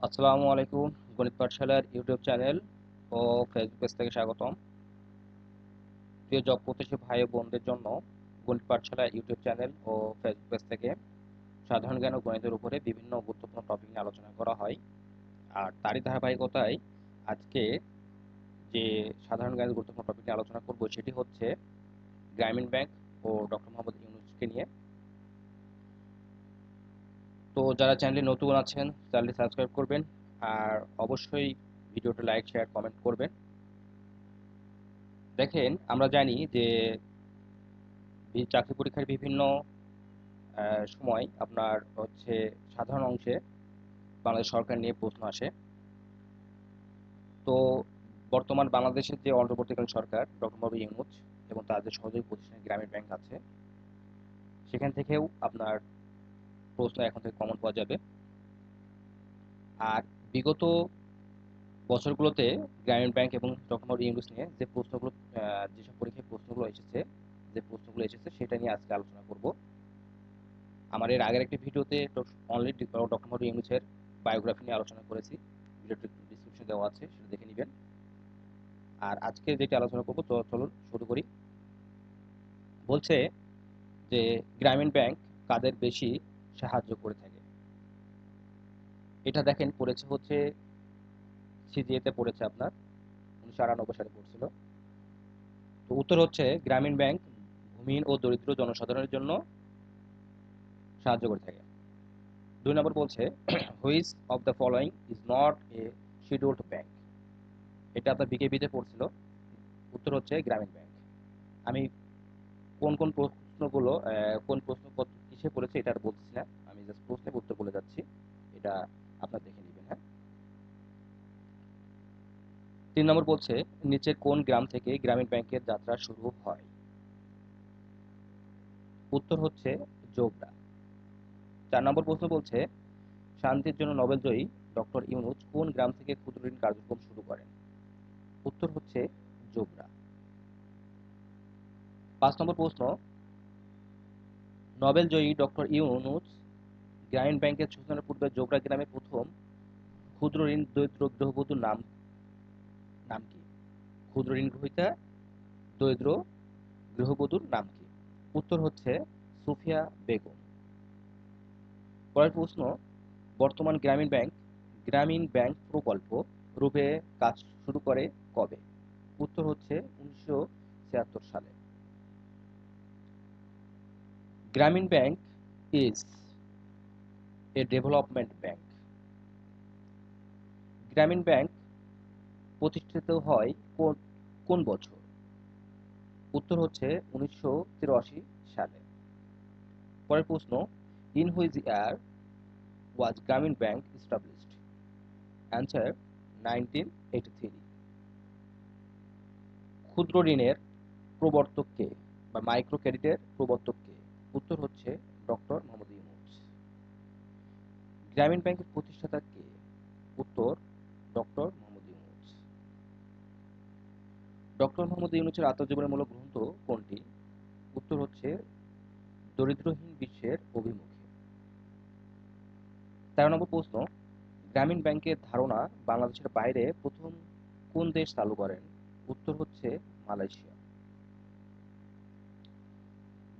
আসসালামু আলাইকুম। গণিত পাঠশালার ইউটিউব চ্যানেল ও ফেসবুক পেজ থেকে স্বাগতম। প্রিয় জব প্রত্যাশী ভাই ও বোনদের জন্য গণিত পাঠশালা ইউটিউব চ্যানেল ও ফেসবুক পেজ থেকে সাধারণ জ্ঞান ও গণিতের উপরে বিভিন্ন গুরুত্বপূর্ণ টপিক নিয়ে আলোচনা করা হয়। আর তারই ধারাবাহিকতায় আজকে যে সাধারণ জ্ঞানের গুরুত্বপূর্ণ টপিক নিয়ে আলোচনা করব সেটি হচ্ছে গ্রামীণ ব্যাংক ও ডক্টর মোহাম্মদ ইউনূসকে নিয়ে। তো যারা চ্যানেলে নতুন আছেন চ্যানেলটি সাবস্ক্রাইব করবেন, আর অবশ্যই ভিডিওটি লাইক শেয়ার কমেন্ট করবেন। দেখেন, আমরা জানি যে চাকরি পরীক্ষার বিভিন্ন সময় আপনার হচ্ছে সাধারণ অংশে বাংলাদেশ সরকার নিয়ে প্রশ্ন আসে। তো বর্তমান বাংলাদেশের যে অন্তর্বর্তীকালীন সরকার ডক্টর মোহাম্মদ ইউনূস এবং তার যে সহযোগী প্রতিষ্ঠান গ্রামীণ ব্যাংক আছে, সেখান থেকেও আপনার প্রশ্ন এখন থেকে কমন পাওয়া যাবে। আর বিগত বছরগুলোতে গ্রামীণ ব্যাংক এবং ডক্টর মোহাম্মদ ইউনূস নিয়ে যে প্রশ্নগুলো যেসব পরীক্ষায় প্রশ্নগুলো এসেছে সেটা নিয়ে আজকে আলোচনা করব। আমার এর আগের একটি ভিডিওতে অনলি ডক্টর মোহাম্মদ ইউনূসের বায়োগ্রাফি নিয়ে আলোচনা করেছি। ভিডিওটি ডিসক্রিপশন দেওয়া আছে, সেটা দেখে নেবেন। আর আজকে যেটি আলোচনা করবো চলুন শুরু করি। বলছে যে গ্রামীণ ব্যাংক কাদের বেশি সাহায্য করে থাকে। এটা দেখেন পড়েছে হচ্ছে সিজিএতে পড়েছে আপনার 1998 সালে পড়ছিল। তো উত্তর হচ্ছে গ্রামীণ ব্যাংক ভূমিহীন ও দরিদ্র জনসাধারণের জন্য সাহায্য করে থাকে। 2 নম্বর বলছে which of the following is not a scheduled bank. এটা আপনার বিকেবিতে পড়ছিল। উত্তর হচ্ছে গ্রামীণ ব্যাংক। আমি কোন কোন প্রশ্নগুলো কোন প্রশ্ন কিসে পড়েছে এটা আর বলতেছি না, আমি জাস্ট প্রশ্নের উত্তর বলে যাচ্ছি। এটা আপনার দেখে নেবেন। হ্যাঁ। 3 নম্বর বলছে নিচের কোন গ্রাম থেকে গ্রামীণ ব্যাংকের যাত্রা শুরু হয়। উত্তর হচ্ছে জোবরা। 4 নম্বর প্রশ্ন বলছে শান্তির জন্য নোবেলজয়ী ডক্টর ইউনূস কোন গ্রাম থেকে ক্ষুদ্র ঋণ কার্যক্রম শুরু করেন। উত্তর হচ্ছে জোবরা। 5 নম্বর প্রশ্ন নোবেলজয়ী ডক্টর ইউনূস গ্রামীণ ব্যাংকের সূচনার পূর্বে জোবরা গ্রামে প্রথম ক্ষুদ্র ঋণ দরিদ্র গৃহবধূর নাম নাম কি। ক্ষুদ্র ঋণ গ্রহীতা দরিদ্র গৃহবধূর নাম কি। উত্তর হচ্ছে সুফিয়া বেগম। পরের প্রশ্ন বর্তমান গ্রামীণ ব্যাংক প্রকল্প রূপে কাজ শুরু করে কবে। উত্তর হচ্ছে 1976 সালে। গ্রামীণ bank is a development bank. গ্রামীণ ব্যাংক প্রতিষ্ঠিত হয় কোন কোন বছর। উত্তর হচ্ছে 1983 সালে। পরের প্রশ্ন ইন হুইচ ইয়ার ওয়াজ গ্রামীণ ব্যাংক এস্টাবলিশড। অ্যান্সার 1983। ক্ষুদ্র ঋণের প্রবর্তক কে বা মাইক্রো ক্রেডিটের প্রবর্তক কে। উত্তর হচ্ছে ডক্টর মোহাম্মদ ইউনূস। গ্রামীণ ব্যাংকের প্রতিষ্ঠাতা কে। উত্তর ডক্টর মোহাম্মদ ইউনূস। ডক্টর মোহাম্মদ ইউনূসের আত্মজীবনীমূলক গ্রন্থ কোনটি। উত্তর হচ্ছে দরিদ্রহীন বিশ্বের অভিমুখে। 13 নম্বর প্রশ্ন গ্রামীণ ব্যাংকের ধারণা বাংলাদেশের বাইরে প্রথম কোন দেশ চালু করেন। উত্তর হচ্ছে মালয়েশিয়া।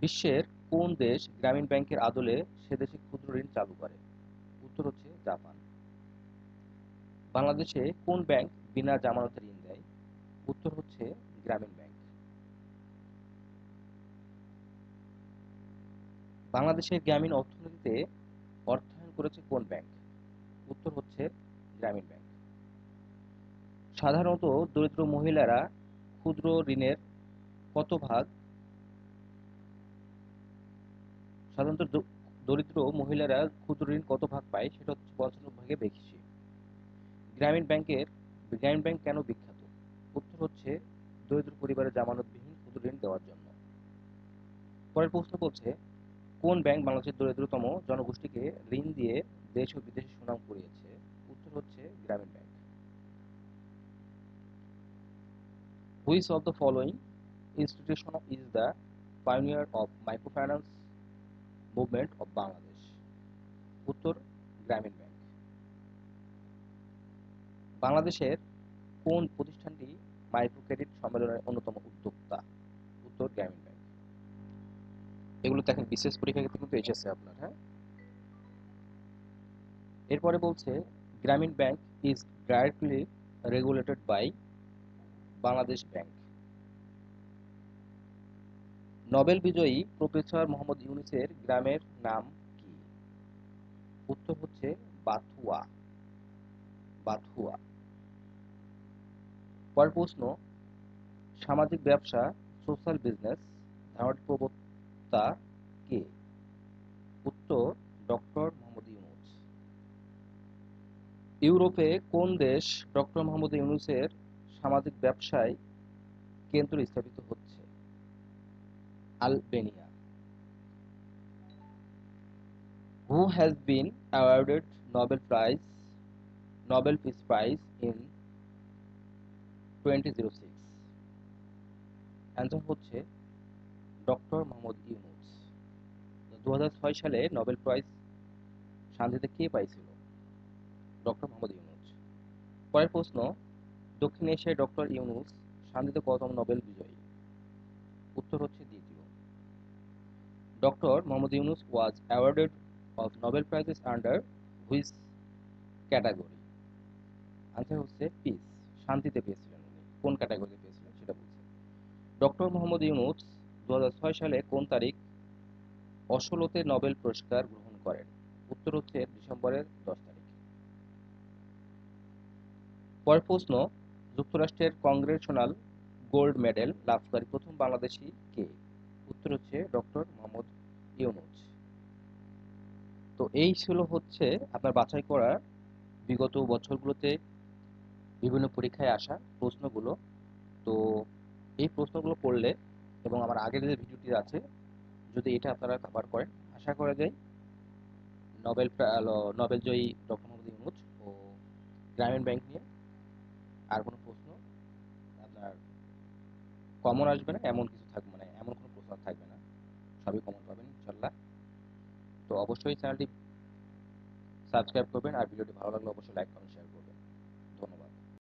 বিশ্বের কোন দেশ গ্রামীণ ব্যাংকের আদলে সে দেশে ক্ষুদ্র ঋণ চালু করে। উত্তর হচ্ছে জাপান। বাংলাদেশে কোন ব্যাংক বিনা জামানতে ঋণ দেয়। উত্তর হচ্ছে গ্রামীণ ব্যাংক। বাংলাদেশের গ্রামীণ অর্থনীতিতে অর্থায়ন করেছে কোন ব্যাংক। উত্তর হচ্ছে গ্রামীণ ব্যাংক। সাধারণত দরিদ্র মহিলারা ক্ষুদ্র ঋণের কত ভাগ সাধারণত দরিদ্র মহিলারা ক্ষুদ্র ঋণ কত ভাগ পায় সেটা হচ্ছে 95 ভাগে বেশি। গ্রামীণ ব্যাংকের গ্রামীণ ব্যাংক কেন বিখ্যাত। উত্তর হচ্ছে দরিদ্র পরিবারের জামানতবিহীন ক্ষুদ্র ঋণ দেওয়ার জন্য। পরের প্রশ্ন বলছে কোন ব্যাংক বাংলাদেশের দরিদ্রতম জনগোষ্ঠীকে ঋণ দিয়ে দেশ ও বিদেশে সুনাম কুড়িয়েছে। উত্তর হচ্ছে গ্রামীণ bank. Which of the following institution is the pioneer of microfinance movement of Bangladesh. উত্তর গ্রামীণ ব্যাংক। বাংলাদেশের কোন প্রতিষ্ঠানটি মাইক্রো ক্রেডিট সম্মেলনের অন্যতম উদ্যোক্তা? উত্তর গ্রামীণ ব্যাংক। এগুলো দেখেন বিশেষ পরীক্ষা ক্ষেত্রে কিন্তু এসেছে আপনার, হ্যাঁ। এরপরে বলছে Grameen bank is directly regulated by Bangladesh bank. Nobel বিজয়ী প্রফেসর মোহাম্মদ ইউনূসের গ্রামের নাম কি? উত্তর হচ্ছে বাথুয়া। বাথুয়া। পরের প্রশ্ন, সামাজিক ব্যবসা সোশ্যাল বিজনেস ধারণাটির প্রবক্তা কে? উত্তর ডক্টর মোহাম্মদ ইউনূস। ইউরোপে কোন দেশ ডক্টর মোহাম্মদ ইউনূসের সামাজিক ব্যবসায় কেন্দ্র স্থাপিত হচ্ছে? Albania. Who has been awarded Nobel prize Nobel peace prize in 2006? Answer হচ্ছে ডক্টর মোহাম্মদ ইউনূস। 2006 সালে নোবেল প্রাইজ শান্তিতে কে পাইছিল? ডক্টর মোহাম্মদ ইউনূস। পরের প্রশ্ন, দক্ষিণ এশিয়ায় ডক্টর ইউনূস শান্তিতে কতম নোবেল বিজয়ী? উত্তর হচ্ছে দ্বিতীয়। Doctor Mohammad Yunus was awarded of Nobel prices under which category? Answer হচ্ছে পিস। শান্তিতে পেয়েছিলেন উনি। কোন ক্যাটাগরিতে পেয়েছিলেন সেটা বলছে। ডক্টর মোহাম্মদ ইউনূস 2006 সালে কোন তারিখ অসলোতে নোবেল পুরস্কার গ্রহণ করেন? উত্তর হচ্ছে ডিসেম্বরের 10 তারিখ। পরের প্রশ্ন, যুক্তরাষ্ট্রের কংগ্রেশনাল গোল্ড মেডেল লাভকারী প্রথম বাংলাদেশী কে? উত্তর হচ্ছে ডক্টর মোহাম্মদ ইউনূস। তো এই ছিল হচ্ছে আপনার বাছাই করা বিগত বছরগুলোতে বিভিন্ন পরীক্ষায় আসা প্রশ্নগুলো। তো এই প্রশ্নগুলো পড়লে এবং আমার আগের যে ভিডিওটি আছে যদি এটা আপনারা কভার করেন, আশা করা যায় নোবেল নোবেল জয়ী ডক্টর মোহাম্মদ ইউনূস ও গ্রামীণ ব্যাংক নিয়ে আর কোনো প্রশ্ন আপনার কমন আসবে না, এমন কিছু থাকবে, মানে এমন কোনো প্রশ্ন আর থাকবে না, সবই কমন পাবেন ইনশাল্লাহ। তো অবশ্যই চ্যানেলটি সাবস্ক্রাইব করবেন আর ভিডিওটি ভালো লাগলে অবশ্যই লাইক কমেন্ট শেয়ার